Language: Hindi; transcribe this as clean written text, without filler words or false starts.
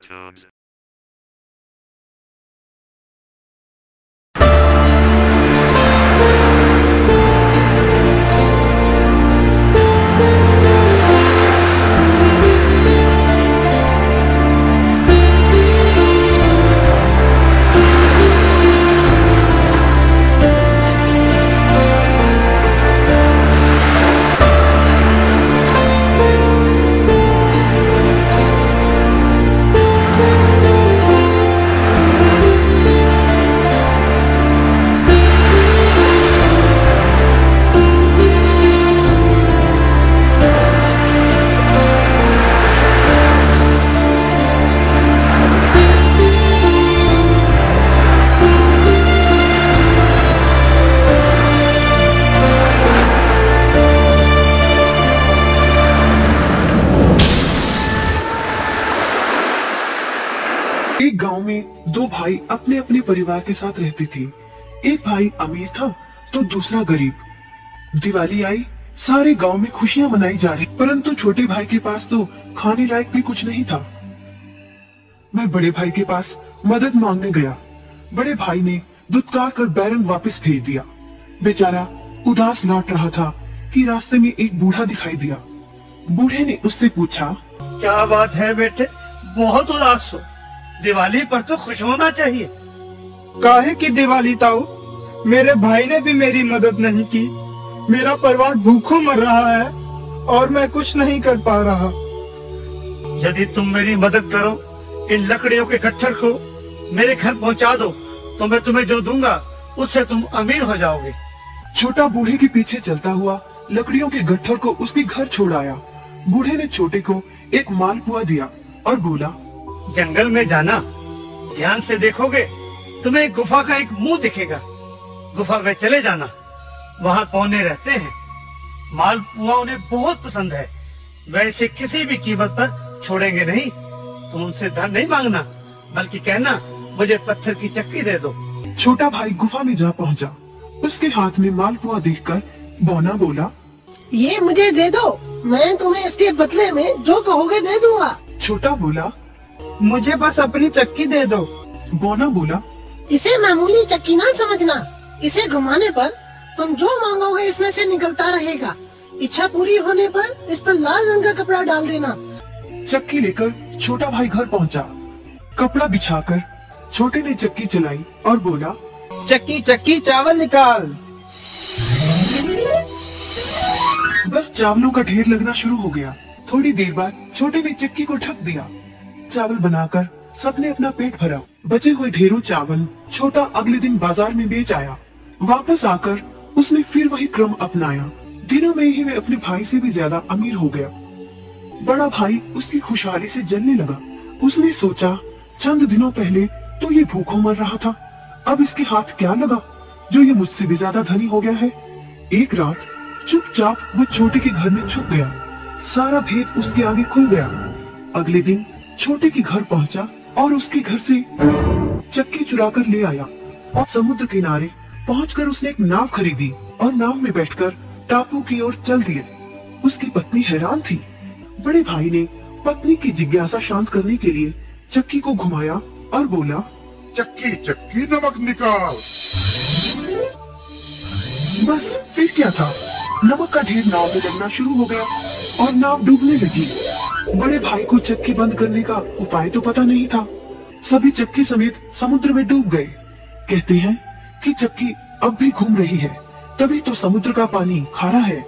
cartoons. एक गांव में दो भाई अपने अपने परिवार के साथ रहते थे। एक भाई अमीर था तो दूसरा गरीब। दिवाली आई, सारे गांव में खुशियां मनाई जा रही, परंतु छोटे भाई के पास तो खाने लायक भी कुछ नहीं था। मैं बड़े भाई के पास मदद मांगने गया। बड़े भाई ने दुत्कार कर बैरन वापस भेज दिया। बेचारा उदास लौट रहा था कि रास्ते में एक बूढ़ा दिखाई दिया। बूढ़े ने उससे पूछा, क्या बात है बेटे, बहुत उदास हो? दिवाली पर तो खुश होना चाहिए। काहे की दिवाली ताऊ, मेरे भाई ने भी मेरी मदद नहीं की। मेरा परिवार भूखों मर रहा है और मैं कुछ नहीं कर पा रहा। यदि तुम मेरी मदद करो, इन लकड़ियों के गट्ठर को मेरे घर पहुंचा दो, तो मैं तुम्हें जो दूंगा उससे तुम अमीर हो जाओगे। छोटा बूढ़े के पीछे चलता हुआ लकड़ियों के गट्ठर को उसके घर छोड़ आया। बूढ़े ने छोटे को एक मालपुआ दिया और बोला, जंगल में जाना, ध्यान से देखोगे तुम्हें एक गुफा का एक मुंह दिखेगा। गुफा में चले जाना, वहाँ कौने रहते हैं। मालपुआ उन्हें बहुत पसंद है, वैसे किसी भी कीमत पर छोड़ेंगे नहीं। तुम उनसे धन नहीं मांगना, बल्कि कहना मुझे पत्थर की चक्की दे दो। छोटा भाई गुफा में जा पहुंचा। उसके हाथ में मालपुआ देखकर बौना बोला, ये मुझे दे दो, मैं तुम्हें इसके बदले में जो कहोगे दे दूंगा। छोटा बोला, मुझे बस अपनी चक्की दे दो। बौना बोला, इसे मामूली चक्की ना समझना, इसे घुमाने पर तुम जो मांगोगे इसमें से निकलता रहेगा। इच्छा पूरी होने पर इस पर लाल रंग का कपड़ा डाल देना। चक्की लेकर छोटा भाई घर पहुंचा। कपड़ा बिछाकर छोटे ने चक्की चलाई और बोला, चक्की चक्की चावल निकाल। बस चावलों का ढेर लगना शुरू हो गया। थोड़ी देर बाद छोटे ने चक्की को ढक दिया। चावल बनाकर सबने अपना पेट भरा। बचे हुए ढेरों चावल छोटा अगले दिन बाजार में बेच आया। वापस आकर उसने फिर वही क्रम अपनाया। दिनों में ही वह अपने भाई से भी ज्यादा अमीर हो गया। बड़ा भाई उसकी खुशहाली से जलने लगा। उसने सोचा, चंद दिनों पहले तो ये भूखों मर रहा था, अब इसके हाथ क्या लगा जो ये मुझसे भी ज्यादा धनी हो गया है। एक रात चुपचाप वह छोटे के घर में छुप गया। सारा भेद उसके आगे खुल गया। अगले दिन छोटे के घर पहुंचा और उसके घर से चक्की चुरा कर ले आया और समुद्र किनारे पहुंचकर उसने एक नाव खरीदी और नाव में बैठकर टापू की ओर चल दिए। उसकी पत्नी हैरान थी। बड़े भाई ने पत्नी की जिज्ञासा शांत करने के लिए चक्की को घुमाया और बोला, चक्की चक्की नमक निकाल। बस फिर क्या था, नमक का ढेर नाव में लगना शुरू हो गया और नाव डूबने लगी। बड़े भाई को चक्की बंद करने का उपाय तो पता नहीं था। सभी चक्की समेत समुद्र में डूब गए। कहते हैं कि चक्की अब भी घूम रही है, तभी तो समुद्र का पानी खारा है।